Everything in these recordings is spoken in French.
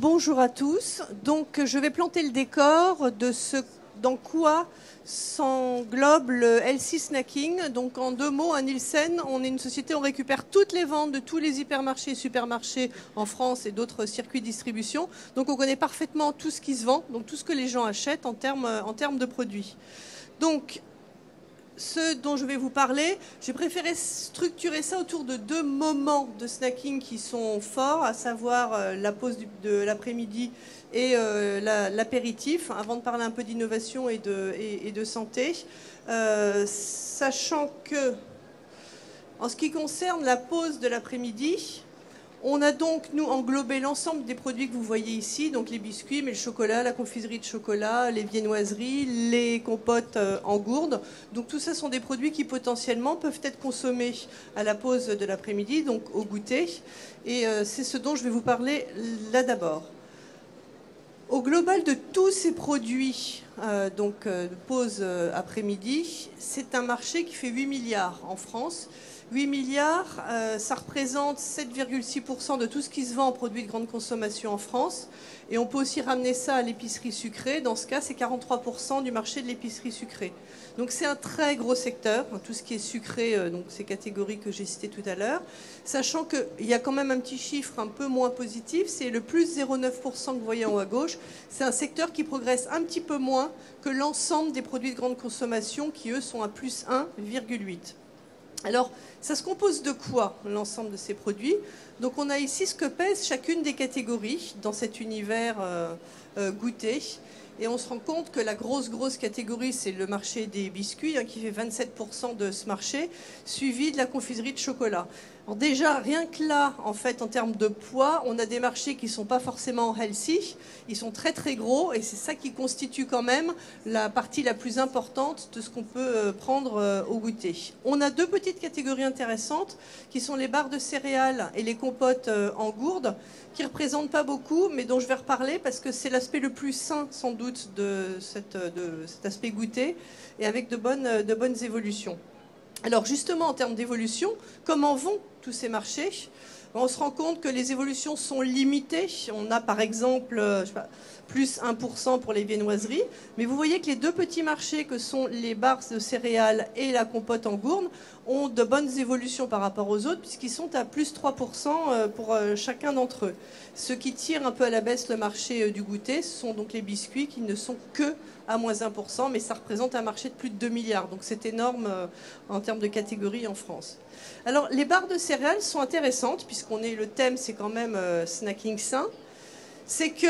Bonjour à tous. Donc, je vais planter le décor de ce dans quoi s'englobe le healthy snacking. Donc, en deux mots, à Nielsen, on est une société, on récupère toutes les ventes de tous les hypermarchés et supermarchés en France et d'autres circuits de distribution. Donc, on connaît parfaitement tout ce qui se vend, donc tout ce que les gens achètent en termes de produits. Donc, ce dont je vais vous parler, j'ai préféré structurer ça autour de deux moments de snacking qui sont forts, à savoir la pause de l'après-midi et l'apéritif, avant de parler un peu d'innovation et de santé. Sachant que, en ce qui concerne la pause de l'après-midi, on a donc, nous, englobé l'ensemble des produits que vous voyez ici, donc les biscuits, mais le chocolat, la confiserie de chocolat, les viennoiseries, les compotes en gourde. Donc tout ça sont des produits qui potentiellement peuvent être consommés à la pause de l'après-midi, donc au goûter. Et c'est ce dont je vais vous parler là d'abord. Au global de tous ces produits, pause après-midi, c'est un marché qui fait 8 milliards en France. 8 milliards, ça représente 7,6% de tout ce qui se vend en produits de grande consommation en France. Et on peut aussi ramener ça à l'épicerie sucrée. Dans ce cas, c'est 43% du marché de l'épicerie sucrée. Donc c'est un très gros secteur, tout ce qui est sucré, donc ces catégories que j'ai citées tout à l'heure. Sachant qu'il y a quand même un petit chiffre un peu moins positif, c'est le plus 0,9% que vous voyez en haut à gauche. C'est un secteur qui progresse un petit peu moins que l'ensemble des produits de grande consommation qui, eux, sont à plus 1,8%. Alors, ça se compose de quoi, l'ensemble de ces produits? Donc, on a ici ce que pèse chacune des catégories dans cet univers goûter. Et on se rend compte que la grosse catégorie, c'est le marché des biscuits, qui fait 27% de ce marché, suivi de la confiserie de chocolat. Alors déjà, rien que là, en fait, en termes de poids, on a des marchés qui ne sont pas forcément healthy. Ils sont très gros et c'est ça qui constitue quand même la partie la plus importante de ce qu'on peut prendre au goûter. On a deux petites catégories intéressantes qui sont les barres de céréales et les compotes en gourde, qui ne représentent pas beaucoup, mais dont je vais reparler parce que c'est l'aspect le plus sain, sans doute, de cet aspect goûter et avec de bonnes évolutions. Alors justement, en termes d'évolution, comment vont tous ces marchés? On se rend compte que les évolutions sont limitées. On a par exemple plus 1% pour les viennoiseries. Mais vous voyez que les deux petits marchés que sont les barres de céréales et la compote en gourde ont de bonnes évolutions par rapport aux autres puisqu'ils sont à plus 3% pour chacun d'entre eux. Ce qui tire un peu à la baisse le marché du goûter, ce sont donc les biscuits qui ne sont que à moins 1%, mais ça représente un marché de plus de 2 milliards. Donc c'est énorme en termes de catégorie en France. Alors les barres de céréales sont intéressantes le thème c'est quand même snacking sain. C'est que,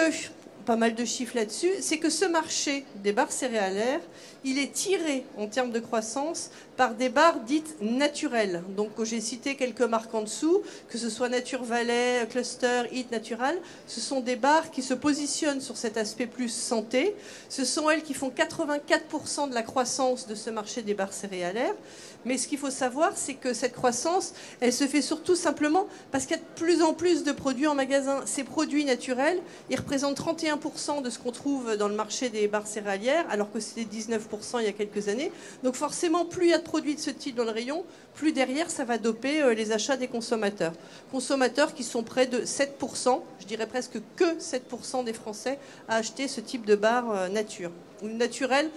pas mal de chiffres là-dessus, c'est que ce marché des barres céréalières, il est tiré en termes de croissance par des barres dites naturelles. Donc j'ai cité quelques marques en dessous, que ce soit Nature Valley, Cluster, Eat Natural. Ce sont des barres qui se positionnent sur cet aspect plus santé. Ce sont elles qui font 84% de la croissance de ce marché des barres céréalières. Mais ce qu'il faut savoir, c'est que cette croissance, elle se fait surtout simplement parce qu'il y a de plus en plus de produits en magasin. Ces produits naturels, ils représentent 31% de ce qu'on trouve dans le marché des barres céréalières, alors que c'était 19% il y a quelques années. Donc forcément, plus il y a de produits de ce type dans le rayon, plus derrière, ça va doper les achats des consommateurs. Consommateurs qui sont près de 7%, je dirais presque que 7% des Français à acheter ce type de barres nature. Ou naturelles.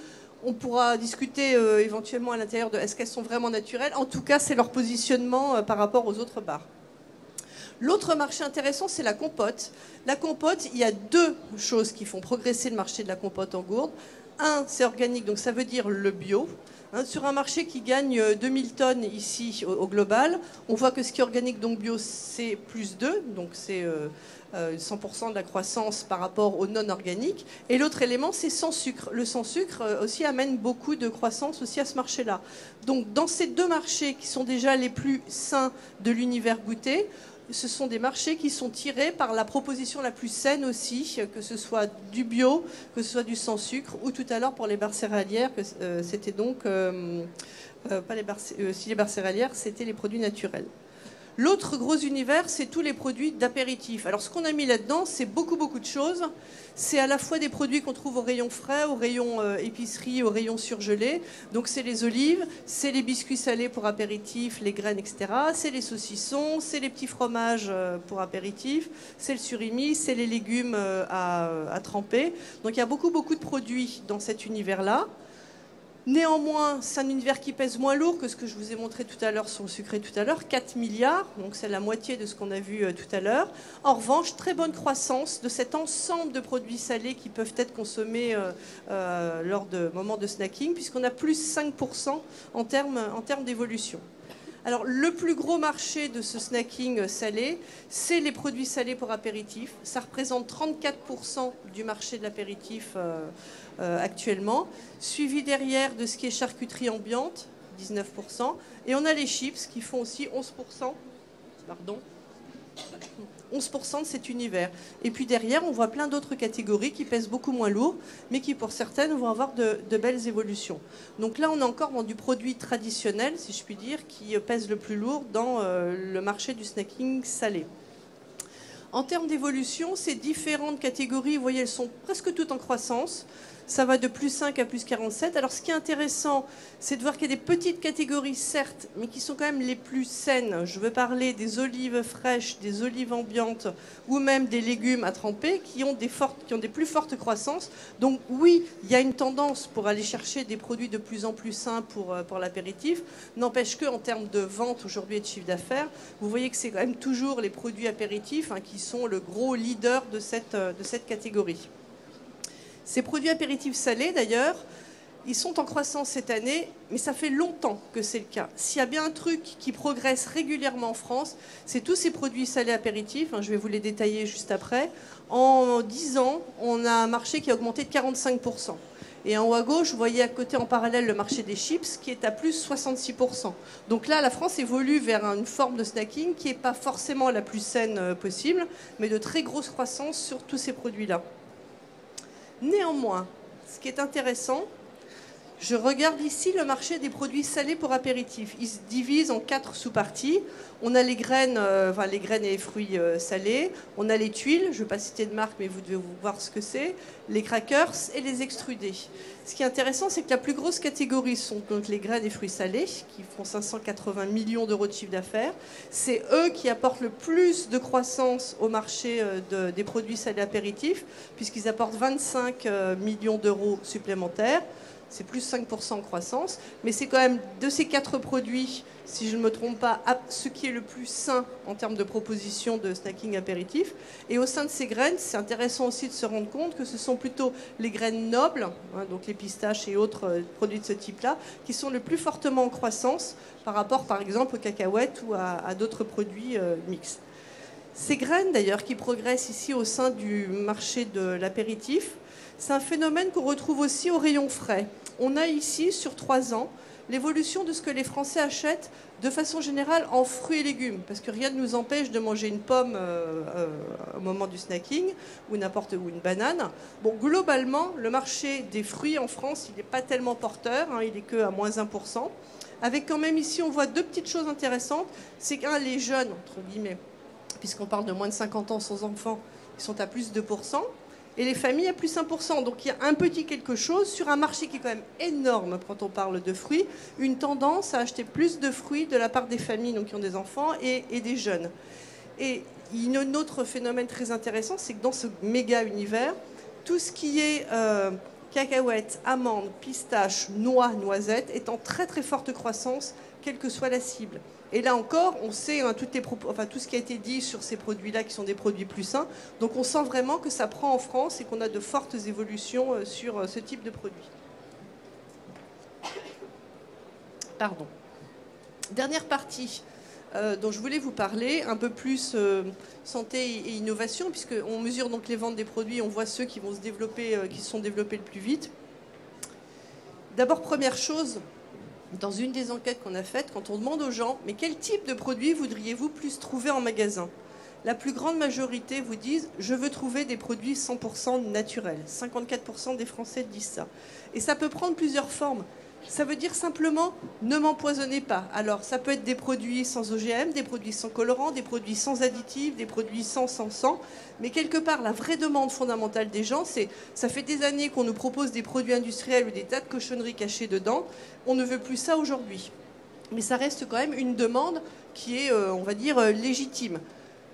On pourra discuter éventuellement à l'intérieur de est-ce qu'elles sont vraiment naturelles. En tout cas, c'est leur positionnement par rapport aux autres barres. L'autre marché intéressant, c'est la compote. La compote, il y a deux choses qui font progresser le marché de la compote en gourde. Un, c'est organique, donc ça veut dire le bio. Sur un marché qui gagne 2000 tonnes ici au global, on voit que ce qui est organique, donc bio, c'est plus 2, donc c'est 100% de la croissance par rapport au non organique. Et l'autre élément, c'est sans sucre. Le sans sucre aussi amène beaucoup de croissance aussi à ce marché-là. Donc dans ces deux marchés qui sont déjà les plus sains de l'univers goûter, ce sont des marchés qui sont tirés par la proposition la plus saine aussi, que ce soit du bio, que ce soit du sans sucre, ou tout à l'heure pour les barres céréalières, c'était donc, pas les barres, si les barres céréalières, c'était les produits naturels. L'autre gros univers, c'est tous les produits d'apéritif. Alors ce qu'on a mis là-dedans, c'est beaucoup de choses. C'est à la fois des produits qu'on trouve au rayon frais, au rayon épicerie, au rayon surgelé. Donc c'est les olives, c'est les biscuits salés pour apéritif, les graines, etc. C'est les saucissons, c'est les petits fromages pour apéritif, c'est le surimi, c'est les légumes à tremper. Donc il y a beaucoup de produits dans cet univers-là. Néanmoins, c'est un univers qui pèse moins lourd que ce que je vous ai montré tout à l'heure sur le sucré tout à l'heure, 4 milliards, donc c'est la moitié de ce qu'on a vu tout à l'heure. En revanche, très bonne croissance de cet ensemble de produits salés qui peuvent être consommés lors de moments de snacking, puisqu'on a plus 5% en termes d'évolution. Alors, le plus gros marché de ce snacking salé, c'est les produits salés pour apéritif. Ça représente 34% du marché de l'apéritif actuellement, suivi derrière de ce qui est charcuterie ambiante, 19%. Et on a les chips qui font aussi 11%. Pardon. 11% de cet univers. Et puis derrière, on voit plein d'autres catégories qui pèsent beaucoup moins lourd, mais qui pour certaines vont avoir de belles évolutions. Donc là, on est encore dans du produit traditionnel, si je puis dire, qui pèse le plus lourd dans le marché du snacking salé. En termes d'évolution, ces différentes catégories, vous voyez, elles sont presque toutes en croissance. Ça va de plus 5 à plus 47. Alors ce qui est intéressant, c'est de voir qu'il y a des petites catégories, certes, mais qui sont quand même les plus saines. Je veux parler des olives fraîches, des olives ambiantes, ou même des légumes à tremper, qui ont des plus fortes croissances. Donc oui, il y a une tendance pour aller chercher des produits de plus en plus sains pour l'apéritif. N'empêche qu'en termes de vente aujourd'hui et de chiffre d'affaires, vous voyez que c'est quand même toujours les produits apéritifs qui sont le gros leader de cette catégorie. Ces produits apéritifs salés, d'ailleurs, ils sont en croissance cette année, mais ça fait longtemps que c'est le cas. S'il y a bien un truc qui progresse régulièrement en France, c'est tous ces produits salés apéritifs. Je vais vous les détailler juste après. En 10 ans, on a un marché qui a augmenté de 45%. Et en haut à gauche, vous voyez à côté en parallèle le marché des chips qui est à plus 66%. Donc là, la France évolue vers une forme de snacking qui n'est pas forcément la plus saine possible, mais de très grosse croissance sur tous ces produits-là. Néanmoins, ce qui est intéressant, je regarde ici le marché des produits salés pour apéritif. Il se divise en 4 sous-parties. On a les graines et les fruits salés. On a les tuiles, je ne vais pas citer de marque, mais vous devez voir ce que c'est. Les crackers et les extrudés. Ce qui est intéressant, c'est que la plus grosse catégorie sont donc les graines et fruits salés, qui font 580 millions d'euros de chiffre d'affaires. C'est eux qui apportent le plus de croissance au marché des produits salés apéritifs, puisqu'ils apportent 25 millions d'euros supplémentaires. C'est plus 5% en croissance, mais c'est quand même de ces 4 produits, si je ne me trompe pas, ce qui est le plus sain en termes de proposition de snacking apéritif. Et au sein de ces graines, c'est intéressant aussi de se rendre compte que ce sont plutôt les graines nobles, donc les pistaches et autres produits de ce type-là, qui sont le plus fortement en croissance par rapport, par exemple, aux cacahuètes ou à d'autres produits mixtes. Ces graines, d'ailleurs, qui progressent ici au sein du marché de l'apéritif, c'est un phénomène qu'on retrouve aussi au rayon frais. On a ici, sur 3 ans, l'évolution de ce que les Français achètent de façon générale en fruits et légumes, parce que rien ne nous empêche de manger une pomme au moment du snacking, ou une banane. Bon, globalement, le marché des fruits en France, il n'est pas tellement porteur, il n'est qu'à moins 1%. Avec quand même ici, on voit 2 petites choses intéressantes. C'est qu'un, les jeunes, entre guillemets, puisqu'on parle de moins de 50 ans sans enfants, ils sont à plus 2%. Et les familles à plus 1%. Donc il y a un petit quelque chose sur un marché qui est quand même énorme quand on parle de fruits, une tendance à acheter plus de fruits de la part des familles donc, qui ont des enfants et des jeunes. Et il y a un autre phénomène très intéressant, c'est que dans ce méga univers, tout ce qui est cacahuètes, amandes, pistaches, noix, noisettes est en très très forte croissance, quelle que soit la cible. Et là encore, on sait tout ce qui a été dit sur ces produits-là qui sont des produits plus sains. Donc on sent vraiment que ça prend en France et qu'on a de fortes évolutions sur ce type de produit. Pardon. Dernière partie dont je voulais vous parler, un peu plus santé et innovation, puisqu'on mesure donc les ventes des produits, on voit ceux qui vont se développer, qui se sont développés le plus vite. D'abord, première chose, dans une des enquêtes qu'on a faites, quand on demande aux gens « mais quel type de produit voudriez-vous plus trouver en magasin ?» La plus grande majorité vous disent « je veux trouver des produits 100% naturels ». 54% des Français disent ça. Et ça peut prendre plusieurs formes. Ça veut dire simplement ne m'empoisonnez pas. Alors ça peut être des produits sans OGM, des produits sans colorant, des produits sans additifs, des produits sans. Mais quelque part, la vraie demande fondamentale des gens, c'est ça fait des années qu'on nous propose des produits industriels ou des tas de cochonneries cachées dedans. On ne veut plus ça aujourd'hui. Mais ça reste quand même une demande qui est, on va dire, légitime.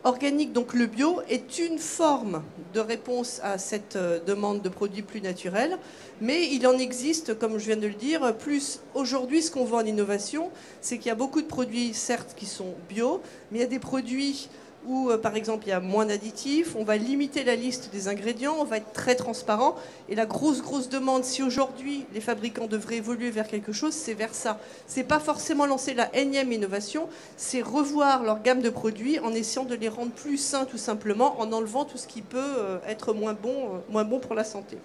Organique, donc le bio, est une forme de réponse à cette demande de produits plus naturels, mais il en existe, comme je viens de le dire, plus. Aujourd'hui, ce qu'on voit en innovation, c'est qu'il y a beaucoup de produits, certes, qui sont bio, mais il y a des produits où, par exemple, il y a moins d'additifs, on va limiter la liste des ingrédients, on va être très transparent. Et la grosse demande, si aujourd'hui les fabricants devraient évoluer vers quelque chose, c'est vers ça. C'est pas forcément lancer la énième innovation, c'est revoir leur gamme de produits en essayant de les rendre plus sains, tout simplement, en enlevant tout ce qui peut être moins bon pour la santé.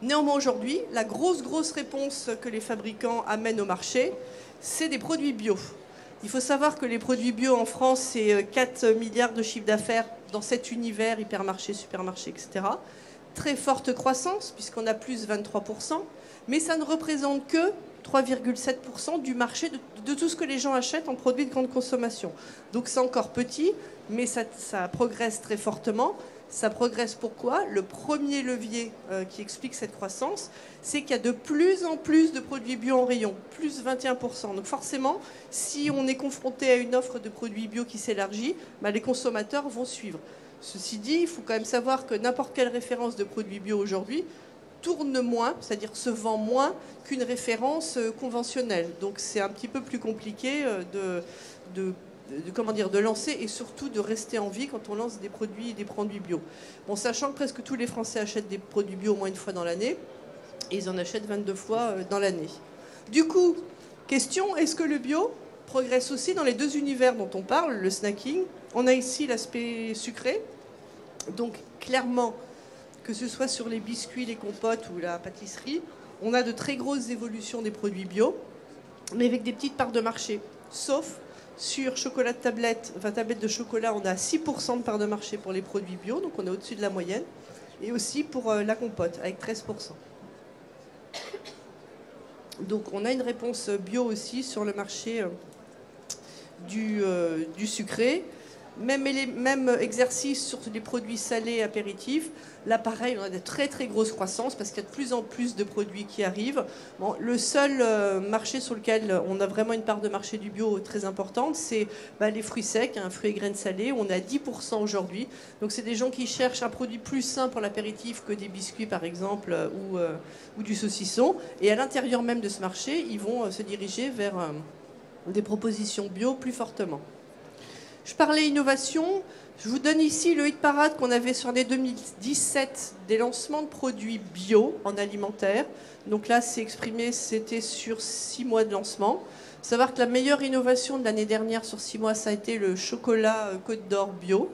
Néanmoins, aujourd'hui, la grosse réponse que les fabricants amènent au marché, c'est des produits bio. Il faut savoir que les produits bio en France, c'est 4 milliards de chiffre d'affaires dans cet univers, hypermarché, supermarché, etc. Très forte croissance, puisqu'on a plus 23%, mais ça ne représente que 3,7% du marché de tout ce que les gens achètent en produits de grande consommation. Donc c'est encore petit, mais ça progresse très fortement. Ça progresse pourquoi? Le premier levier qui explique cette croissance, c'est qu'il y a de plus en plus de produits bio en rayon, plus 21%. Donc forcément, si on est confronté à une offre de produits bio qui s'élargit, les consommateurs vont suivre. Ceci dit, il faut quand même savoir que n'importe quelle référence de produits bio aujourd'hui tourne moins, c'est-à-dire se vend moins qu'une référence conventionnelle. Donc c'est un petit peu plus compliqué de lancer et surtout de rester en vie quand on lance des produits bio. Bon, sachant que presque tous les Français achètent des produits bio au moins une fois dans l'année, et ils en achètent 22 fois dans l'année. Du coup, question, est-ce que le bio progresse aussi dans les deux univers dont on parle, le snacking? On a ici l'aspect sucré, donc clairement, que ce soit sur les biscuits, les compotes ou la pâtisserie, on a de très grosses évolutions des produits bio, mais avec des petites parts de marché, sauf sur chocolat de tablette, tablette de chocolat, on a 6% de part de marché pour les produits bio, donc on est au-dessus de la moyenne. Et aussi pour la compote, avec 13%. Donc on a une réponse bio aussi sur le marché du sucré. Même exercice sur les produits salés apéritifs. Là, pareil, on a de très grosses croissances parce qu'il y a de plus en plus de produits qui arrivent. Bon, le seul marché sur lequel on a vraiment une part de marché du bio très importante, c'est les fruits secs, fruits et graines salées, où on a 10% aujourd'hui. Donc c'est des gens qui cherchent un produit plus sain pour l'apéritif que des biscuits, par exemple, ou du saucisson. Et à l'intérieur même de ce marché, ils vont se diriger vers des propositions bio plus fortement. Je parlais innovation, je vous donne ici le hit parade qu'on avait sur l'année 2017 des lancements de produits bio en alimentaire. Donc là, c'est exprimé, c'était sur 6 mois de lancement. Il faut savoir que la meilleure innovation de l'année dernière sur 6 mois, ça a été le chocolat Côte d'Or bio.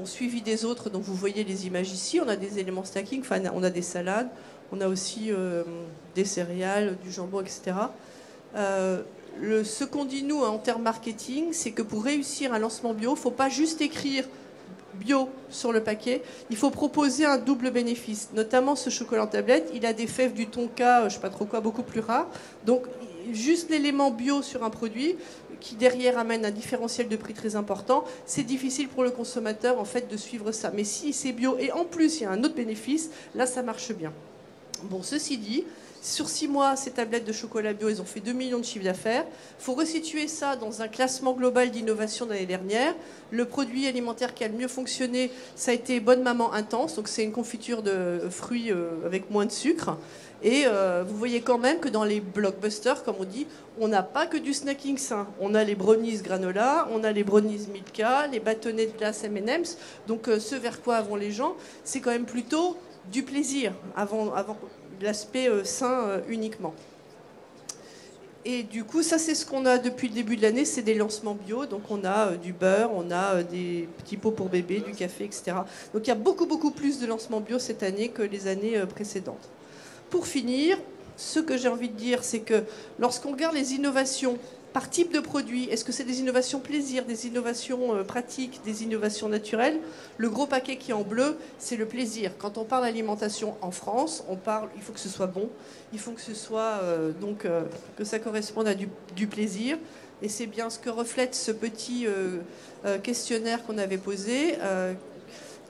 Suivi des autres, donc vous voyez les images ici. On a des éléments stacking, on a des salades, on a aussi des céréales, du jambon, etc. Ce qu'on dit, nous, en termes marketing, c'est que pour réussir un lancement bio, il ne faut pas juste écrire bio sur le paquet, il faut proposer un double bénéfice. Notamment ce chocolat en tablette, il a des fèves du tonka, je ne sais pas trop quoi, beaucoup plus rares. Donc, juste l'élément bio sur un produit, qui derrière amène un différentiel de prix très important, c'est difficile pour le consommateur, en fait, de suivre ça. Mais si c'est bio et en plus, il y a un autre bénéfice, là, ça marche bien. Bon, ceci dit, sur 6 mois, ces tablettes de chocolat bio, ils ont fait 2 millions de chiffre d'affaires. Il faut resituer ça dans un classement global d'innovation de l'année dernière. Le produit alimentaire qui a le mieux fonctionné, ça a été Bonne Maman Intense. Donc c'est une confiture de fruits avec moins de sucre. Et vous voyez quand même que dans les blockbusters, comme on dit, on n'a pas que du snacking sain. On a les brownies granola, on a les brownies Milka, les bâtonnets de glace M&M's. Donc ce vers quoi vont les gens, c'est quand même plutôt du plaisir avant l'aspect sain uniquement. Et du coup, ça c'est ce qu'on a depuis le début de l'année, c'est des lancements bio. Donc on a du beurre, on a des petits pots pour bébé, du café, etc. Donc il y a beaucoup plus de lancements bio cette année que les années précédentes. Pour finir, ce que j'ai envie de dire, c'est que lorsqu'on regarde les innovations par type de produit. Est-ce que c'est des innovations plaisir, des innovations pratiques, des innovations naturelles? Le gros paquet qui est en bleu, c'est le plaisir. Quand on parle d'alimentation en France, il faut que ce soit bon, il faut que ce soit que ça corresponde à du plaisir. Et c'est bien ce que reflète ce petit questionnaire qu'on avait posé.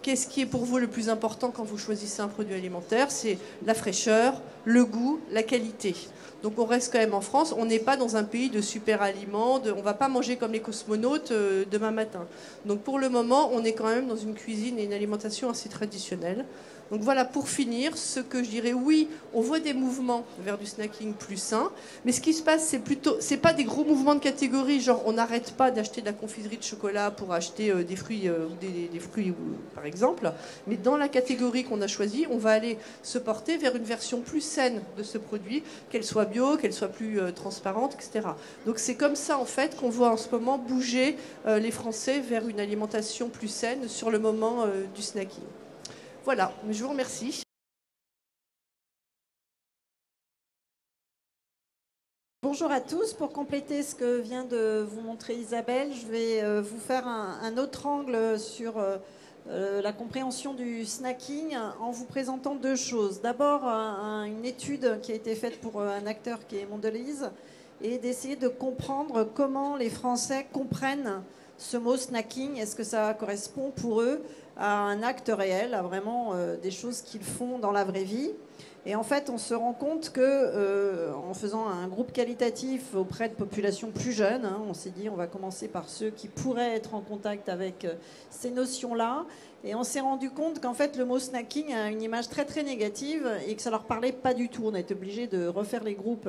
Qu'est-ce qui est pour vous le plus important quand vous choisissez un produit alimentaire? C'est la fraîcheur, le goût, la qualité. Donc on reste quand même en France, on n'est pas dans un pays de super aliments, on ne va pas manger comme les cosmonautes demain matin. Donc pour le moment, on est quand même dans une cuisine et une alimentation assez traditionnelle. Donc voilà, pour finir, ce que je dirais, oui, on voit des mouvements vers du snacking plus sain, mais ce qui se passe, c'est pas des gros mouvements de catégorie, genre on n'arrête pas d'acheter de la confiserie de chocolat pour acheter des fruits, des fruits par exemple, mais dans la catégorie qu'on a choisie, on va aller se porter vers une version plus saine de ce produit, qu'elle soit bio, qu'elle soit plus transparente, etc. Donc c'est comme ça en fait qu'on voit en ce moment bouger les Français vers une alimentation plus saine sur le moment du snacking. Voilà, je vous remercie. Bonjour à tous. Pour compléter ce que vient de vous montrer Isabelle, je vais vous faire un autre angle sur la compréhension du snacking en vous présentant deux choses. D'abord, une étude qui a été faite pour un acteur qui est Mondelez et d'essayer de comprendre comment les Français comprennent ce mot snacking. Est-ce que ça correspond pour eux à un acte réel, à vraiment des choses qu'ils font dans la vraie vie? Et en fait, on se rend compte que, en faisant un groupe qualitatif auprès de populations plus jeunes, on s'est dit on va commencer par ceux qui pourraient être en contact avec ces notions-là. Et on s'est rendu compte qu'en fait, le mot snacking a une image très très négative et que ça leur parlait pas du tout. On a été obligé de refaire les groupes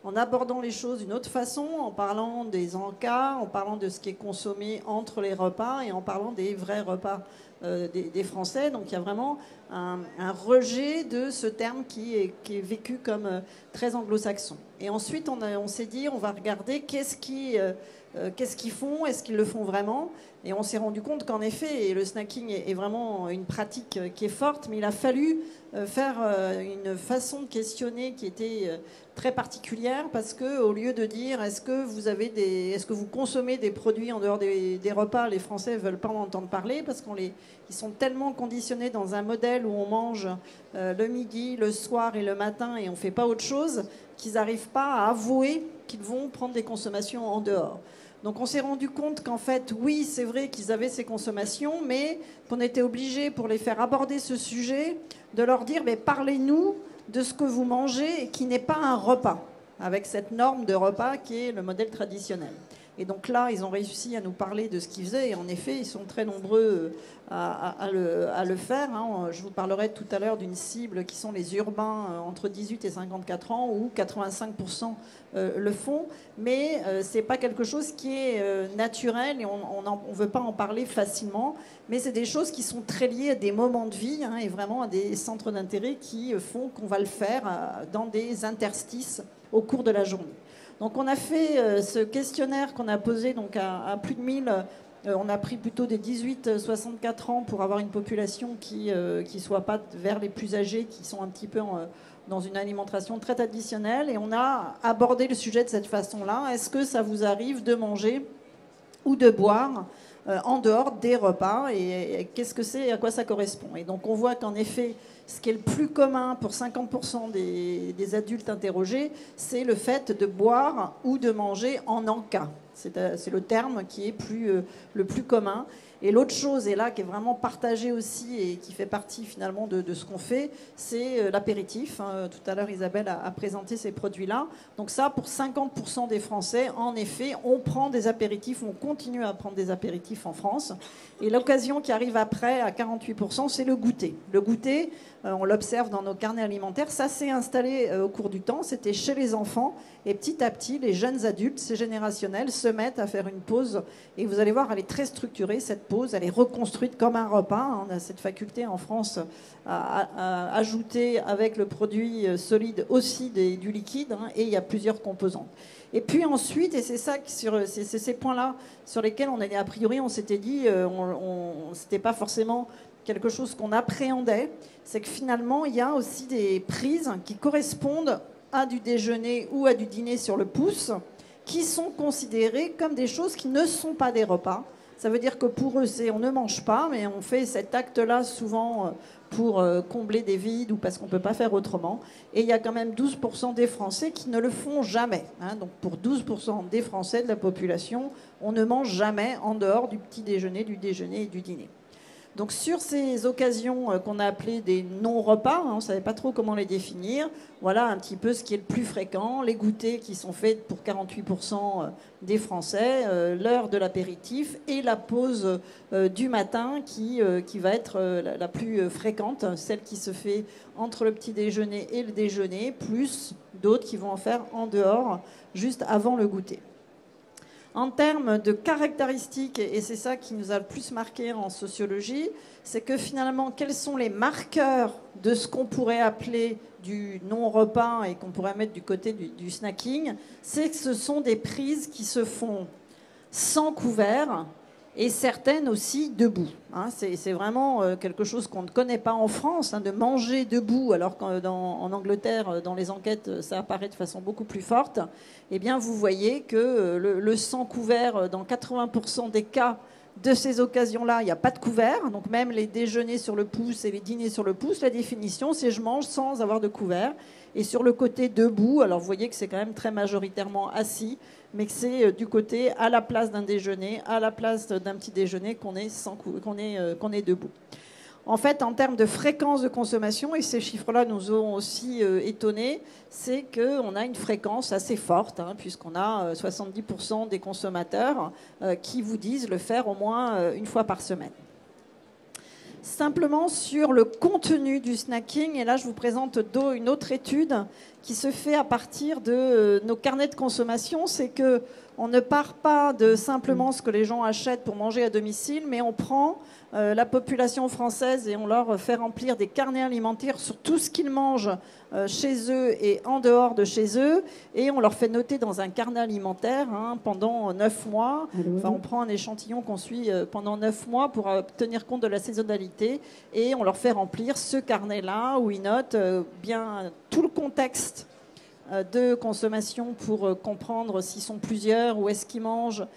en abordant les choses d'une autre façon, en parlant des encas, en parlant de ce qui est consommé entre les repas et en parlant des vrais repas des Français. Donc il y a vraiment un rejet de ce terme qui est vécu comme très anglo-saxon. Et ensuite, on s'est dit, on va regarder qu'est-ce qu'ils font, est-ce qu'ils le font vraiment? Et on s'est rendu compte qu'en effet, le snacking est vraiment une pratique qui est forte, mais il a fallu faire une façon de questionner qui était très particulière, parce que au lieu de dire est-ce que vous consommez des produits en dehors des repas, les Français veulent pas en entendre parler parce ils sont tellement conditionnés dans un modèle où on mange le midi, le soir et le matin et on fait pas autre chose, qu'ils n'arrivent pas à avouer qu'ils vont prendre des consommations en dehors. Donc on s'est rendu compte qu'en fait, oui, c'est vrai qu'ils avaient ces consommations, mais qu'on était obligé, pour les faire aborder ce sujet, de leur dire mais parlez-nous de ce que vous mangez et qui n'est pas un repas, avec cette norme de repas qui est le modèle traditionnel. Et donc là, ils ont réussi à nous parler de ce qu'ils faisaient, et en effet, ils sont très nombreux à le faire. Je vous parlerai tout à l'heure d'une cible qui sont les urbains entre 18 et 54 ans, où 85% le font, mais ce n'est pas quelque chose qui est naturel, et on ne veut pas en parler facilement, mais c'est des choses qui sont très liées à des moments de vie, et vraiment à des centres d'intérêt qui font qu'on va le faire dans des interstices au cours de la journée. Donc on a fait ce questionnaire qu'on a posé donc à plus de 1000. On a pris plutôt des 18-64 ans pour avoir une population qui soit pas vers les plus âgés, qui sont un petit peu dans une alimentation très traditionnelle. Et on a abordé le sujet de cette façon-là. Est-ce que ça vous arrive de manger ou de boire en dehors des repas, et qu'est-ce que c'est, à quoi ça correspond? Et donc on voit qu'en effet, ce qui est le plus commun pour 50% des adultes interrogés, c'est le fait de boire ou de manger en encas. C'est le terme qui est le plus commun. Et l'autre chose, et là qui est vraiment partagée aussi et qui fait partie finalement de ce qu'on fait, c'est l'apéritif. Tout à l'heure, Isabelle a présenté ces produits-là. Donc ça, pour 50% des Français, en effet, on prend des apéritifs, on continue à prendre des apéritifs en France. Et l'occasion qui arrive après, à 48%, c'est le goûter. Le goûter, on l'observe dans nos carnets alimentaires, ça s'est installé au cours du temps, c'était chez les enfants, et petit à petit, les jeunes adultes, c'est générationnel, se mettent à faire une pause, et vous allez voir, elle est très structurée, cette pause, elle est reconstruite comme un repas. On a cette faculté en France à ajouter avec le produit solide aussi du liquide, et il y a plusieurs composantes. Et puis ensuite, et c'est ça, c'est ces points-là sur lesquels a priori, on s'était dit, c'était pas forcément quelque chose qu'on appréhendait, c'est que finalement, il y a aussi des prises qui correspondent à du déjeuner ou à du dîner sur le pouce, qui sont considérées comme des choses qui ne sont pas des repas. Ça veut dire que pour eux, on ne mange pas, mais on fait cet acte-là souvent pour combler des vides ou parce qu'on ne peut pas faire autrement. Et il y a quand même 12% des Français qui ne le font jamais. Hein. Donc pour 12% des Français de la population, on ne mange jamais en dehors du petit déjeuner, du déjeuner et du dîner. Donc sur ces occasions qu'on a appelées des non-repas, on ne savait pas trop comment les définir, voilà un petit peu ce qui est le plus fréquent, les goûters qui sont faits pour 48% des Français, l'heure de l'apéritif et la pause du matin qui va être la plus fréquente, celle qui se fait entre le petit déjeuner et le déjeuner, plus d'autres qui vont en faire en dehors, juste avant le goûter. En termes de caractéristiques, et c'est ça qui nous a le plus marqué en sociologie, c'est que finalement, quels sont les marqueurs de ce qu'on pourrait appeler du non-repas et qu'on pourrait mettre du côté du snacking, c'est que ce sont des prises qui se font sans couvert et certaines aussi debout. Hein, c'est vraiment quelque chose qu'on ne connaît pas en France, hein, de manger debout, alors qu'en Angleterre, dans les enquêtes, ça apparaît de façon beaucoup plus forte. Eh bien, vous voyez que le sans couvert, dans 80% des cas de ces occasions-là, il n'y a pas de couvert. Donc même les déjeuners sur le pouce et les dîners sur le pouce, la définition, c'est je mange sans avoir de couvert. Et sur le côté debout, alors vous voyez que c'est quand même très majoritairement assis, mais que c'est du côté à la place d'un déjeuner, à la place d'un petit déjeuner qu'on est debout. En fait, en termes de fréquence de consommation, et ces chiffres-là nous ont aussi étonnés, c'est qu'on a une fréquence assez forte, hein, puisqu'on a 70% des consommateurs qui vous disent le faire au moins une fois par semaine. Simplement sur le contenu du snacking, et là je vous présente une autre étude qui se fait à partir de nos carnets de consommation, c'est qu'on ne part pas de simplement ce que les gens achètent pour manger à domicile, mais on prend la population française et on leur fait remplir des carnets alimentaires sur tout ce qu'ils mangent chez eux et en dehors de chez eux, et on leur fait noter dans un carnet alimentaire pendant 9 mois. Enfin, on prend un échantillon qu'on suit pendant 9 mois pour tenir compte de la saisonnalité, et on leur fait remplir ce carnet-là où ils notent bien tout le contexte de consommation pour comprendre s'ils sont plusieurs, où est-ce qu'ils mangent,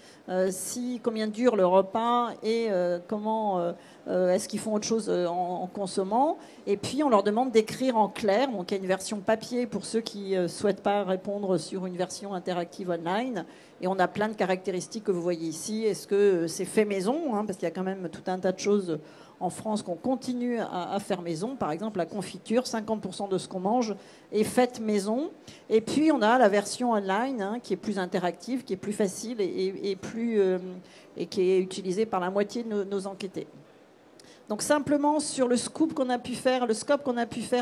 combien dure le repas et comment est-ce qu'ils font autre chose en consommant. Et puis on leur demande d'écrire en clair. Donc il y a une version papier pour ceux qui ne souhaitent pas répondre sur une version interactive online. Et on a plein de caractéristiques que vous voyez ici. Est-ce que c'est fait maison, hein, parce qu'il y a quand même tout un tas de choses en France qu'on continue à faire maison. Par exemple, la confiture, 50% de ce qu'on mange est faite maison. Et puis, on a la version online qui est plus interactive, qui est plus facile et qui est utilisée par la moitié de nos enquêtés. Donc simplement sur le scope qu'on a pu faire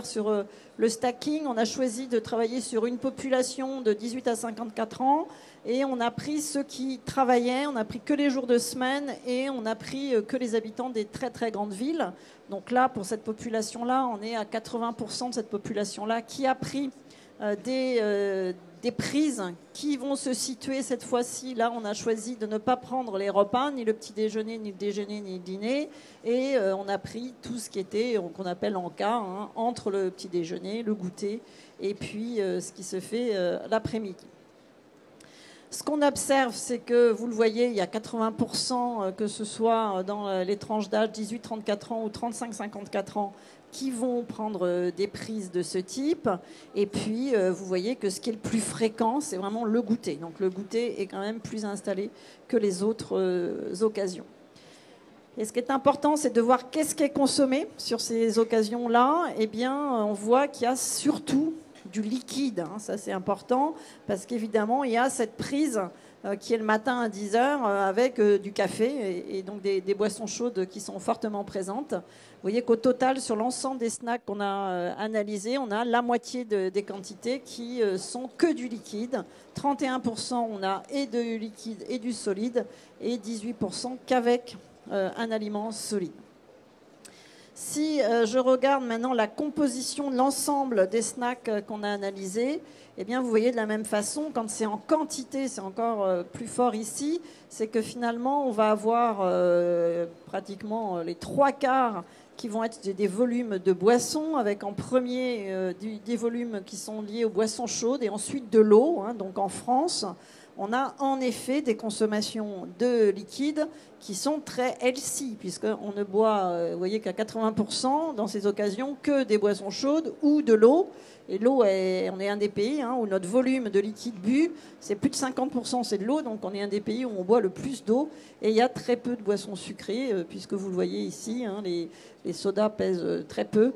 sur le stacking, on a choisi de travailler sur une population de 18 à 54 ans et on a pris ceux qui travaillaient, on a pris que les jours de semaine et on a pris que les habitants des très très grandes villes. Donc là, pour cette population-là, on est à 80% de cette population-là qui a pris des prises qui vont se situer cette fois-ci. Là, on a choisi de ne pas prendre les repas, ni le petit déjeuner, ni le déjeuner, ni le dîner. Et on a pris tout ce qui était, qu'on appelle en cas, entre le petit déjeuner, le goûter, et puis ce qui se fait l'après-midi. Ce qu'on observe, c'est que, vous le voyez, il y a 80%, que ce soit dans les tranches d'âge 18-34 ans ou 35-54 ans, qui vont prendre des prises de ce type. Et puis, vous voyez que ce qui est le plus fréquent, c'est vraiment le goûter. Donc, le goûter est quand même plus installé que les autres occasions. Et ce qui est important, c'est de voir qu'est-ce qui est consommé sur ces occasions-là. Eh bien, on voit qu'il y a surtout du liquide. Ça, c'est important parce qu'évidemment, il y a cette prise qui est le matin à 10h avec du café et donc des boissons chaudes qui sont fortement présentes. Vous voyez qu'au total, sur l'ensemble des snacks qu'on a analysés, on a la moitié des quantités qui sont que du liquide. 31%, on a et du liquide et du solide, et 18% qu'avec un aliment solide. Si je regarde maintenant la composition de l'ensemble des snacks qu'on a analysés, eh bien, vous voyez de la même façon, quand c'est en quantité, c'est encore plus fort ici, c'est que finalement, on va avoir pratiquement les 3/4 qui vont être des volumes de boissons, avec en premier des volumes qui sont liés aux boissons chaudes et ensuite de l'eau. Donc en France, on a en effet des consommations de liquide qui sont très healthy, puisqu'on ne boit, vous voyez qu'à 80% dans ces occasions, que des boissons chaudes ou de l'eau. Et l'eau, on est un des pays où notre volume de liquide bu, c'est plus de 50%, c'est de l'eau. Donc on est un des pays où on boit le plus d'eau. Et il y a très peu de boissons sucrées, puisque vous le voyez ici, les sodas pèsent très peu.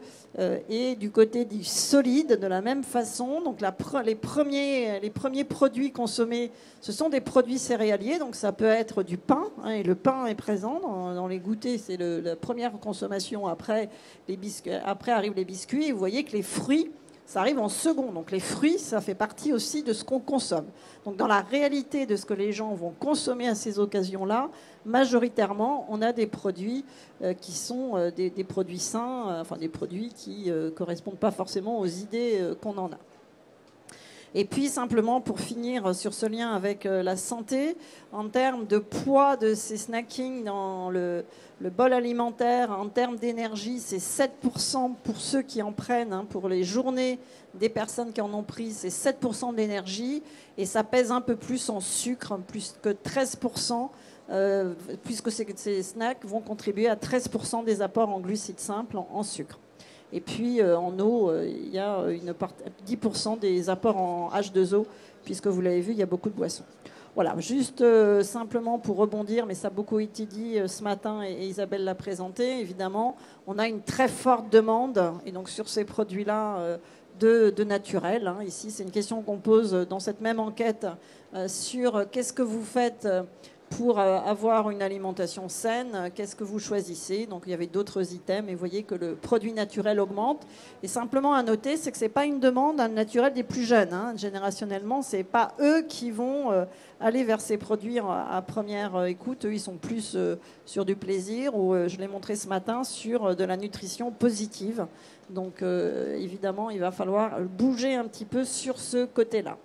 Et du côté du solide, de la même façon, donc les premiers produits consommés, ce sont des produits céréaliers. Donc ça peut être du pain, et le pain est présent dans les goûters. C'est la première consommation. Après arrivent les biscuits. Et vous voyez que les fruits, ça arrive en second. Donc les fruits, ça fait partie aussi de ce qu'on consomme. Donc dans la réalité de ce que les gens vont consommer à ces occasions-là, majoritairement, on a des produits qui sont des produits sains, enfin des produits qui ne correspondent pas forcément aux idées qu'on en a. Et puis simplement pour finir sur ce lien avec la santé, en termes de poids de ces snackings dans le bol alimentaire, en termes d'énergie, c'est 7% pour ceux qui en prennent, pour les journées des personnes qui en ont pris, c'est 7% d'énergie, et ça pèse un peu plus en sucre, plus que 13%, puisque ces snacks vont contribuer à 13% des apports en glucides simples, en sucre. Et puis en eau, il y a 10% des apports en H2O, puisque vous l'avez vu, il y a beaucoup de boissons. Voilà, juste simplement pour rebondir, mais ça a beaucoup été dit ce matin et Isabelle l'a présenté, évidemment, on a une très forte demande, et donc sur ces produits-là de naturel. Ici, c'est une question qu'on pose dans cette même enquête sur qu'est-ce que vous faites pour avoir une alimentation saine, qu'est-ce que vous choisissez? Donc il y avait d'autres items et vous voyez que le produit naturel augmente. Et simplement à noter, c'est que ce n'est pas une demande naturelle des plus jeunes. Générationnellement, ce n'est pas eux qui vont aller vers ces produits à première écoute. Eux, ils sont plus sur du plaisir ou, je l'ai montré ce matin, sur de la nutrition positive. Donc évidemment, il va falloir bouger un petit peu sur ce côté-là.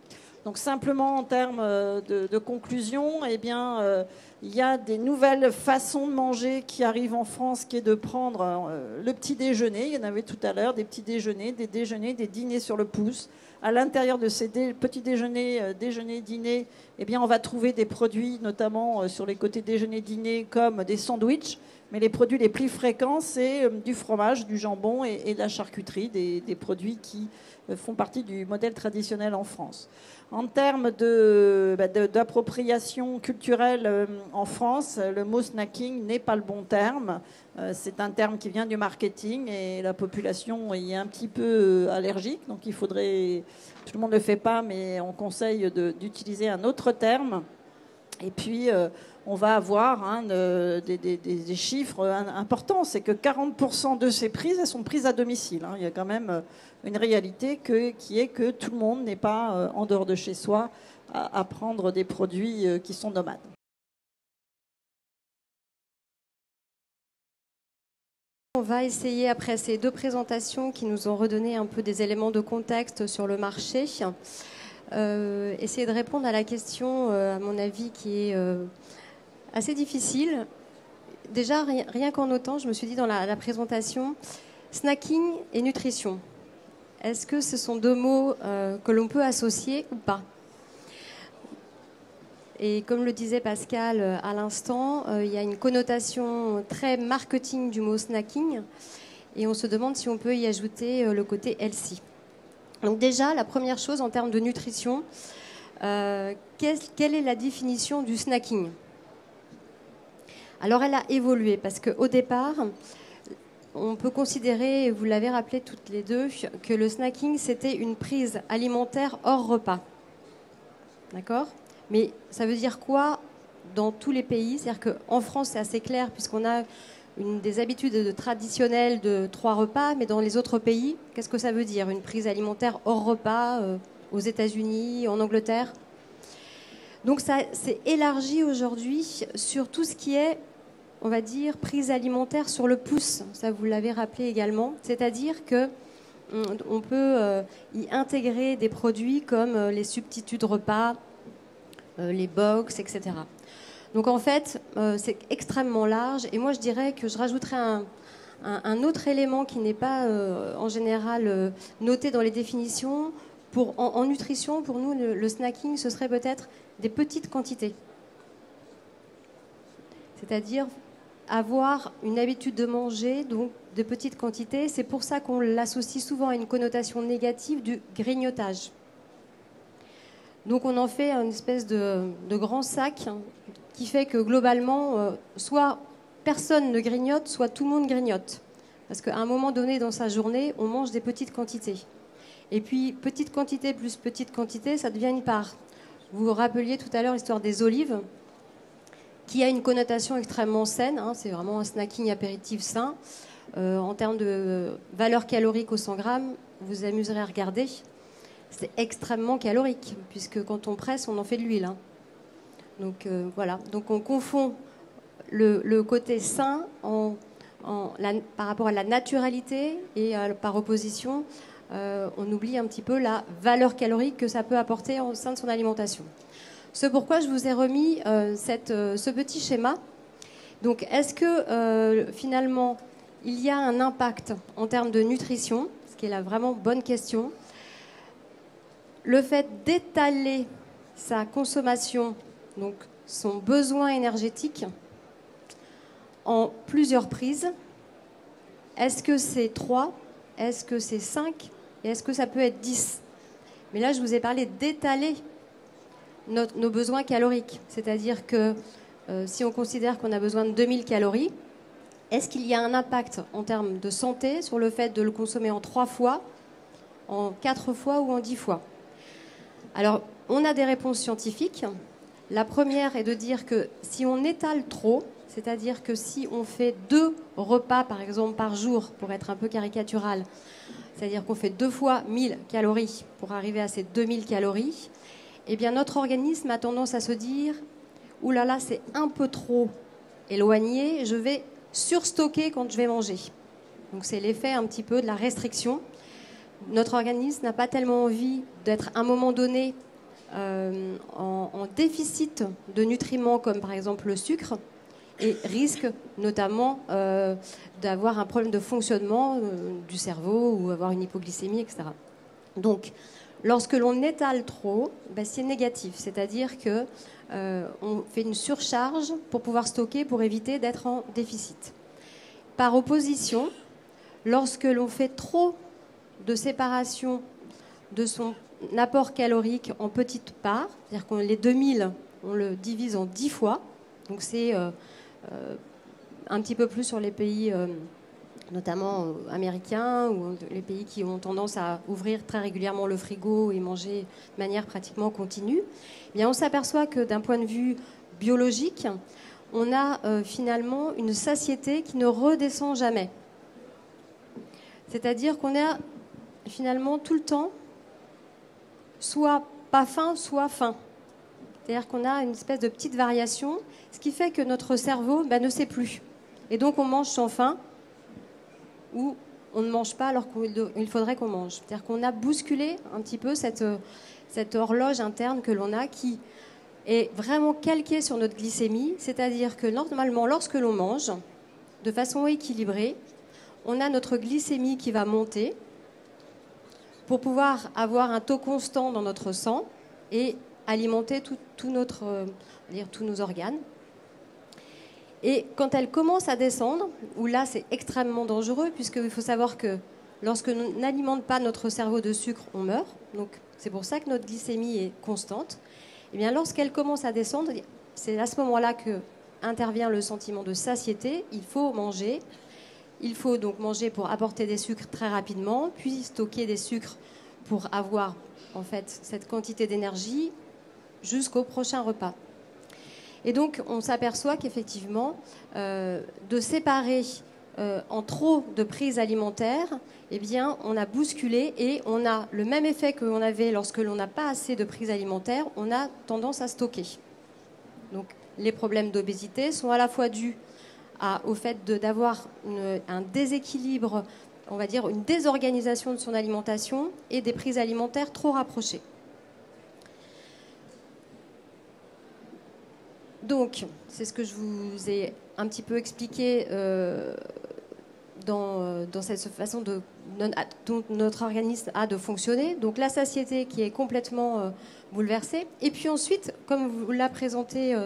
Donc simplement en termes de conclusion, eh bien, il y a des nouvelles façons de manger qui arrivent en France, qui est de prendre le petit déjeuner. Il y en avait tout à l'heure, des petits déjeuners, des dîners sur le pouce. À l'intérieur de ces petits déjeuners, dîners, eh bien, on va trouver des produits, notamment sur les côtés déjeuner-dîner, comme des sandwichs. Mais les produits les plus fréquents, c'est du fromage, du jambon et de la charcuterie, des produits qui font partie du modèle traditionnel en France. En termes d'appropriation culturelle en France, le mot snacking n'est pas le bon terme. C'est un terme qui vient du marketing et la population y est un petit peu allergique. Donc il faudrait, tout le monde ne le fait pas, mais on conseille d'utiliser un autre terme. Et puis, on va avoir des chiffres importants. C'est que 40% de ces prises, elles sont prises à domicile. Il y a quand même une réalité qui est que tout le monde n'est pas en dehors de chez soi à prendre des produits qui sont nomades. On va essayer, après ces deux présentations qui nous ont redonné un peu des éléments de contexte sur le marché, essayer de répondre à la question, à mon avis, qui est assez difficile. Déjà, rien qu'en notant, je me suis dit dans la présentation, snacking et nutrition. Est-ce que ce sont deux mots que l'on peut associer ou pas? Et comme le disait Pascal à l'instant, il y a une connotation très marketing du mot snacking et on se demande si on peut y ajouter le côté healthy. Donc déjà, la première chose en termes de nutrition, quelle est la définition du snacking? Alors elle a évolué parce qu'au départ, on peut considérer, vous l'avez rappelé toutes les deux, que le snacking c'était une prise alimentaire hors repas. D'accord ? Mais ça veut dire quoi dans tous les pays? C'est-à-dire qu'en France c'est assez clair puisqu'on a des habitudes traditionnelles de 3 repas, mais dans les autres pays, qu'est-ce que ça veut dire? Une prise alimentaire hors repas aux États-Unis, en Angleterre? Donc ça s'est élargi aujourd'hui sur tout ce qui est, on va dire, prise alimentaire sur le pouce. Ça, vous l'avez rappelé également. C'est-à-dire qu'on peut y intégrer des produits comme les substituts de repas, les box, etc. Donc en fait, c'est extrêmement large. Et moi, je dirais que je rajouterais un autre élément qui n'est pas en général noté dans les définitions. En nutrition, pour nous, le snacking, ce serait peut-être des petites quantités. C'est-à-dire avoir une habitude de manger, donc de petites quantités. C'est pour ça qu'on l'associe souvent à une connotation négative du grignotage. Donc on en fait une espèce de grand sac qui fait que globalement, soit personne ne grignote, soit tout le monde grignote. Parce qu'à un moment donné dans sa journée, on mange des petites quantités. Et puis, petite quantité plus petite quantité, ça devient une part. Vous vous rappeliez tout à l'heure l'histoire des olives, qui a une connotation extrêmement saine. Hein, c'est vraiment un snacking apéritif sain. En termes de valeur calorique au 100 grammes, vous vous amuserez à regarder. C'est extrêmement calorique, puisque quand on presse, on en fait de l'huile. Hein. Donc voilà. Donc on confond le côté sain par rapport à la naturalité et par opposition, on oublie un petit peu la valeur calorique que ça peut apporter au sein de son alimentation. C'est pourquoi je vous ai remis ce petit schéma. Donc, est-ce que finalement, il y a un impact en termes de nutrition, ce qui est la vraiment bonne question. Le fait d'étaler sa consommation, donc son besoin énergétique, en plusieurs prises, est-ce que c'est 3 ? Est-ce que c'est 5 ? Et est-ce que ça peut être 10 ? Mais là, je vous ai parlé d'étaler nos besoins caloriques. C'est-à-dire que si on considère qu'on a besoin de 2000 calories, est-ce qu'il y a un impact en termes de santé sur le fait de le consommer en 3 fois, en 4 fois ou en 10 fois ? Alors, on a des réponses scientifiques. La première est de dire que si on étale trop, c'est-à-dire que si on fait 2 repas, par exemple, par jour, pour être un peu caricatural, c'est-à-dire qu'on fait 2 fois 1000 calories pour arriver à ces 2000 calories, eh bien notre organisme a tendance à se dire « Ouh là là, c'est un peu trop éloigné, je vais surstocker quand je vais manger ». Donc c'est l'effet un petit peu de la restriction. Notre organisme n'a pas tellement envie d'être à un moment donné en déficit de nutriments comme par exemple le sucre, et risque notamment d'avoir un problème de fonctionnement du cerveau ou avoir une hypoglycémie, etc. Donc, lorsque l'on étale trop, c'est négatif, c'est-à-dire qu'on fait une surcharge pour pouvoir stocker, pour éviter d'être en déficit. Par opposition, lorsque l'on fait trop de séparation de son apport calorique en petites parts, c'est-à-dire que les 2000, on le divise en 10 fois, donc c'est un petit peu plus sur les pays notamment américains ou les pays qui ont tendance à ouvrir très régulièrement le frigo et manger de manière pratiquement continue, eh bien on s'aperçoit que d'un point de vue biologique, on a finalement une satiété qui ne redescend jamais. C'est-à-dire qu'on a finalement tout le temps soit pas faim, soit faim. C'est-à-dire qu'on a une espèce de petite variation, ce qui fait que notre cerveau ne sait plus. Et donc on mange sans faim ou on ne mange pas alors qu'il faudrait qu'on mange. C'est-à-dire qu'on a bousculé un petit peu cette horloge interne que l'on a qui est vraiment calquée sur notre glycémie. C'est-à-dire que normalement, lorsque l'on mange, de façon équilibrée, on a notre glycémie qui va monter pour pouvoir avoir un taux constant dans notre sang et alimenter tous nos organes. Et quand elle commence à descendre, où là c'est extrêmement dangereux, puisqu'il faut savoir que lorsque l'on n'alimente pas notre cerveau de sucre, on meurt. Donc c'est pour ça que notre glycémie est constante. Et bien lorsqu'elle commence à descendre, c'est à ce moment-là que intervient le sentiment de satiété. Il faut manger. Il faut donc manger pour apporter des sucres très rapidement, puis stocker des sucres pour avoir en fait cette quantité d'énergie jusqu'au prochain repas. Et donc, on s'aperçoit qu'effectivement, de séparer en trop de prises alimentaires, eh bien, on a bousculé et on a le même effet que l'on avait lorsque l'on n'a pas assez de prises alimentaires, on a tendance à stocker. Donc, les problèmes d'obésité sont à la fois dus au fait d'avoir un déséquilibre, on va dire une désorganisation de son alimentation et des prises alimentaires trop rapprochées. Donc, c'est ce que je vous ai un petit peu expliqué dans cette façon dont notre organisme a de fonctionner. Donc la satiété qui est complètement bouleversée. Et puis ensuite, comme vous l'a présenté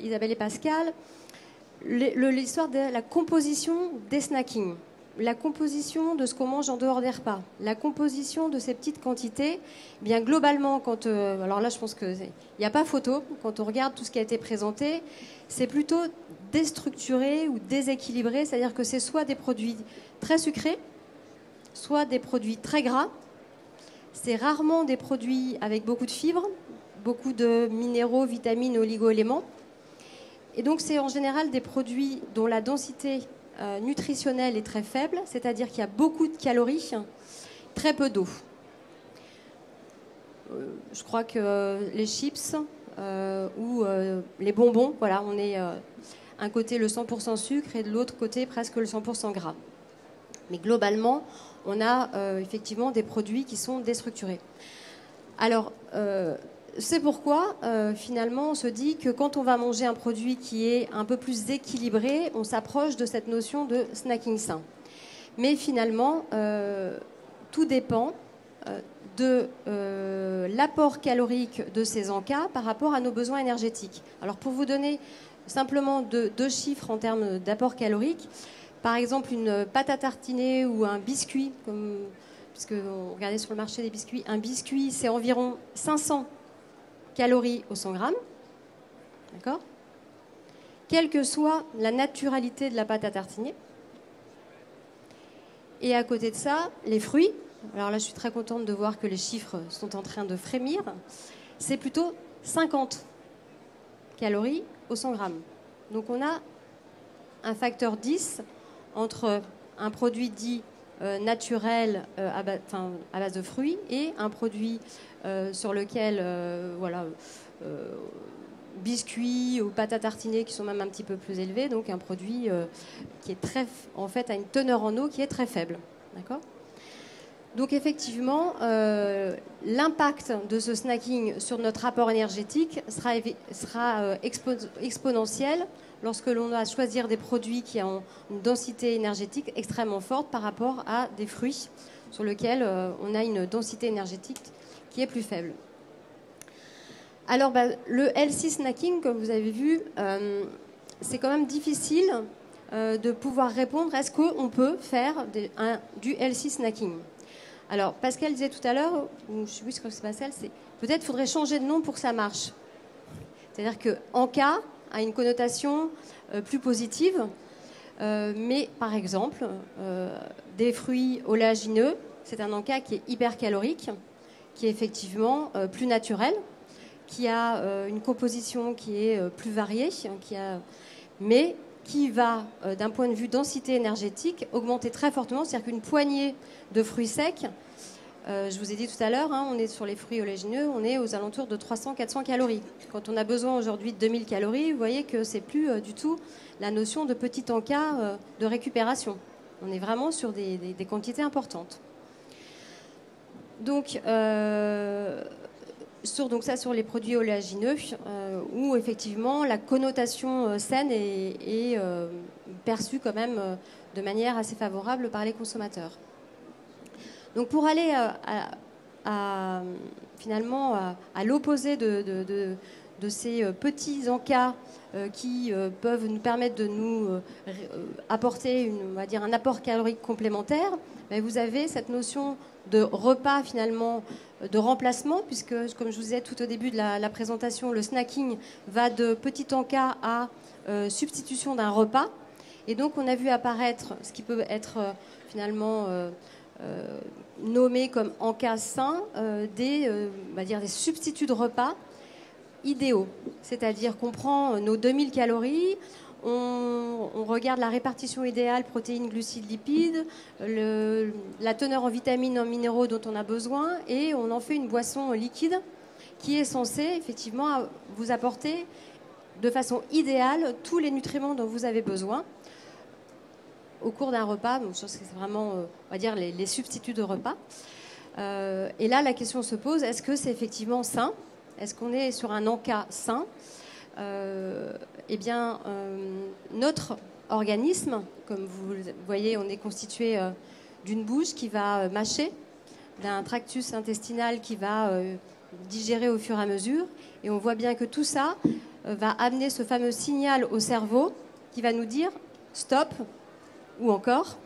Isabelle et Pascal, l'histoire de la composition des snackings, la composition de ce qu'on mange en dehors des repas, la composition de ces petites quantités. Bien globalement, alors là je pense qu'il n'y a pas photo, quand on regarde tout ce qui a été présenté, c'est plutôt déstructuré ou déséquilibré, c'est-à-dire que c'est soit des produits très sucrés, soit des produits très gras. C'est rarement des produits avec beaucoup de fibres, beaucoup de minéraux, vitamines, oligo-éléments. Et donc c'est en général des produits dont la densité nutritionnelle est très faible, c'est-à-dire qu'il y a beaucoup de calories, très peu d'eau. Je crois que les chips ou les bonbons, voilà, on est un côté le 100% sucre et de l'autre côté presque le 100% gras. Mais globalement, on a effectivement des produits qui sont déstructurés. Alors, c'est pourquoi, finalement, on se dit que quand on va manger un produit qui est un peu plus équilibré, on s'approche de cette notion de snacking sain. Mais finalement, tout dépend de l'apport calorique de ces encas par rapport à nos besoins énergétiques. Alors, pour vous donner simplement deux chiffres en termes d'apport calorique, par exemple, une pâte à tartiner ou un biscuit, puisqu'on regardait sur le marché des biscuits, un biscuit, c'est environ 500 calories au 100 grammes, d'accord ? Quelle que soit la naturalité de la pâte à tartiner. Et à côté de ça, les fruits, alors là je suis très contente de voir que les chiffres sont en train de frémir, c'est plutôt 50 calories au 100 grammes. Donc on a un facteur 10 entre un produit dit naturel à base de fruits et un produit sur lequel biscuits ou pâtes à tartiner qui sont même un petit peu plus élevés, donc un produit qui est en fait a une teneur en eau qui est très faible, d'accord ? Donc effectivement, l'impact de ce snacking sur notre rapport énergétique sera exponentiel lorsque l'on va choisir des produits qui ont une densité énergétique extrêmement forte par rapport à des fruits sur lesquels on a une densité énergétique qui est plus faible. Alors, le healthy snacking, comme vous avez vu, c'est quand même difficile de pouvoir répondre. Est-ce qu'on peut faire du healthy snacking ? Alors, Pascal disait tout à l'heure, ou je ne sais plus ce que c'est Pascal, c'est peut-être qu'il faudrait changer de nom pour que ça marche. C'est-à-dire que Anka a une connotation plus positive, mais par exemple, des fruits oléagineux, c'est un Anka qui est hyper calorique, qui est effectivement plus naturel, qui a une composition qui est plus variée, mais qui va, d'un point de vue densité énergétique, augmenter très fortement. C'est-à-dire qu'une poignée de fruits secs, je vous ai dit tout à l'heure, on est sur les fruits oléagineux, on est aux alentours de 300-400 calories. Quand on a besoin aujourd'hui de 2000 calories, vous voyez que c'est plus du tout la notion de petit encas de récupération. On est vraiment sur des quantités importantes. Donc, sur les produits oléagineux, où effectivement la connotation saine est perçue quand même de manière assez favorable par les consommateurs. Donc pour aller finalement à l'opposé de ces petits encas qui peuvent nous permettre de nous apporter un apport calorique complémentaire, vous avez cette notion de repas finalement de remplacement, puisque comme je vous disais tout au début de la présentation, le snacking va de petit encas à substitution d'un repas. Et donc on a vu apparaître ce qui peut être finalement nommé comme encas sain, des substituts de repas idéaux. C'est-à-dire qu'on prend nos 2000 calories, on regarde la répartition idéale protéines, glucides, lipides, la teneur en vitamines, en minéraux dont on a besoin, et on en fait une boisson liquide qui est censée effectivement vous apporter de façon idéale tous les nutriments dont vous avez besoin au cours d'un repas. Donc, c'est vraiment, on va dire, les substituts de repas. Et là, la question se pose, est-ce que c'est effectivement sain ? Est-ce qu'on est sur un encas sain ? Notre organisme, comme vous le voyez, on est constitué d'une bouche qui va mâcher, d'un tractus intestinal qui va digérer au fur et à mesure. Et on voit bien que tout ça va amener ce fameux signal au cerveau qui va nous dire stop ou encore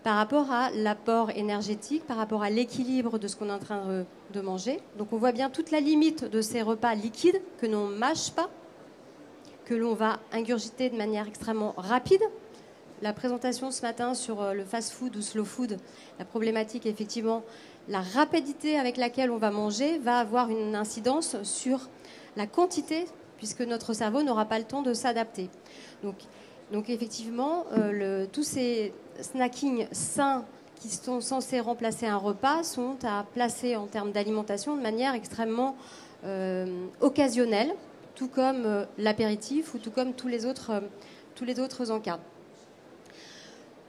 par rapport à l'apport énergétique, par rapport à l'équilibre de ce qu'on est en train de manger. Donc on voit bien toute la limite de ces repas liquides que l'on ne mâche pas, que l'on va ingurgiter de manière extrêmement rapide. La présentation ce matin sur le fast-food ou slow food, la problématique, effectivement, la rapidité avec laquelle on va manger va avoir une incidence sur la quantité, puisque notre cerveau n'aura pas le temps de s'adapter. Donc effectivement, tous ces snackings sains qui sont censés remplacer un repas sont à placer en termes d'alimentation de manière extrêmement occasionnelle, tout comme l'apéritif ou tout comme tous les autres encas.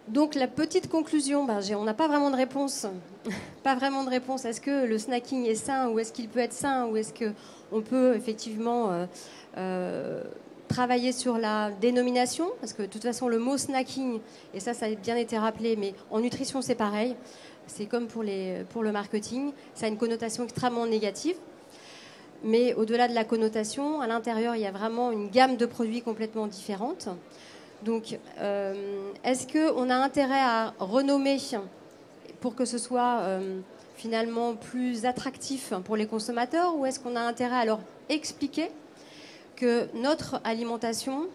Donc la petite conclusion, on n'a pas vraiment de réponse. Pas vraiment de réponse. Est-ce que le snacking est sain ou est-ce qu'il peut être sain ou est-ce qu'on peut effectivement travailler sur la dénomination? Parce que de toute façon, le mot snacking, et ça a bien été rappelé, mais en nutrition c'est pareil. C'est comme pour le marketing. Ça a une connotation extrêmement négative. Mais au-delà de la connotation, à l'intérieur, il y a vraiment une gamme de produits complètement différente. Donc, est-ce qu'on a intérêt à renommer pour que ce soit finalement plus attractif pour les consommateurs ou est-ce qu'on a intérêt à leur expliquer que notre alimentation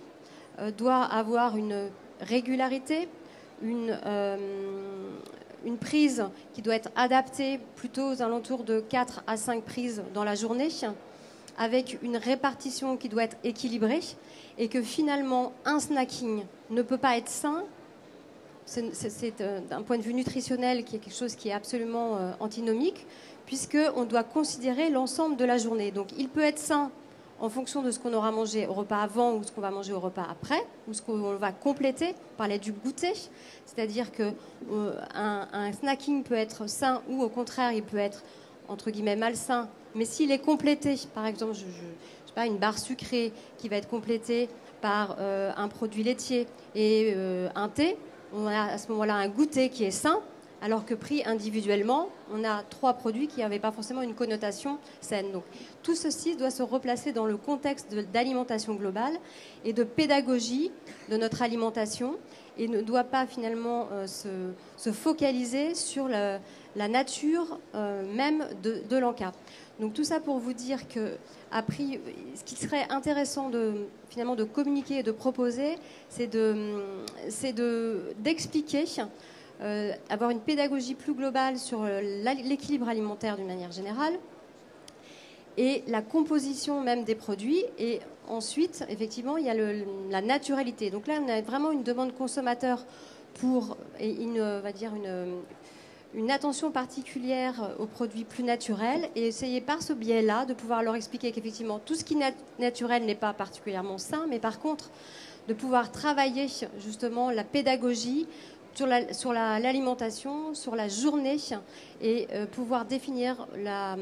doit avoir une régularité, une prise qui doit être adaptée plutôt aux alentours de 4 à 5 prises dans la journée, avec une répartition qui doit être équilibrée, et que finalement, un snacking ne peut pas être sain. C'est d'un point de vue nutritionnel qui est quelque chose qui est absolument antinomique, puisqu'on doit considérer l'ensemble de la journée. Donc il peut être sain en fonction de ce qu'on aura mangé au repas avant ou ce qu'on va manger au repas après, ou ce qu'on va compléter. On parlait du goûter, c'est-à-dire qu'un snacking peut être sain ou au contraire, il peut être entre guillemets malsain, mais s'il est complété, par exemple, je sais pas, une barre sucrée qui va être complétée par un produit laitier et un thé, on a à ce moment-là un goûter qui est sain, alors que pris individuellement, on a 3 produits qui n'avaient pas forcément une connotation saine. Donc tout ceci doit se replacer dans le contexte d'alimentation globale et de pédagogie de notre alimentation et ne doit pas finalement se focaliser sur la nature même de l'encas. Donc tout ça pour vous dire que, ce qui serait intéressant finalement de communiquer et de proposer, c'est d'expliquer, avoir une pédagogie plus globale sur l'équilibre alimentaire d'une manière générale et la composition même des produits. Et ensuite, effectivement, il y a la naturalité. Donc là, on a vraiment une demande consommateur pour une attention particulière aux produits plus naturels et essayer par ce biais-là de pouvoir leur expliquer qu'effectivement tout ce qui est naturel n'est pas particulièrement sain, mais par contre de pouvoir travailler justement la pédagogie sur l'alimentation, sur la journée et pouvoir définir la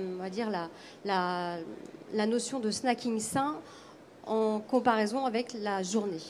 notion de snacking sain en comparaison avec la journée.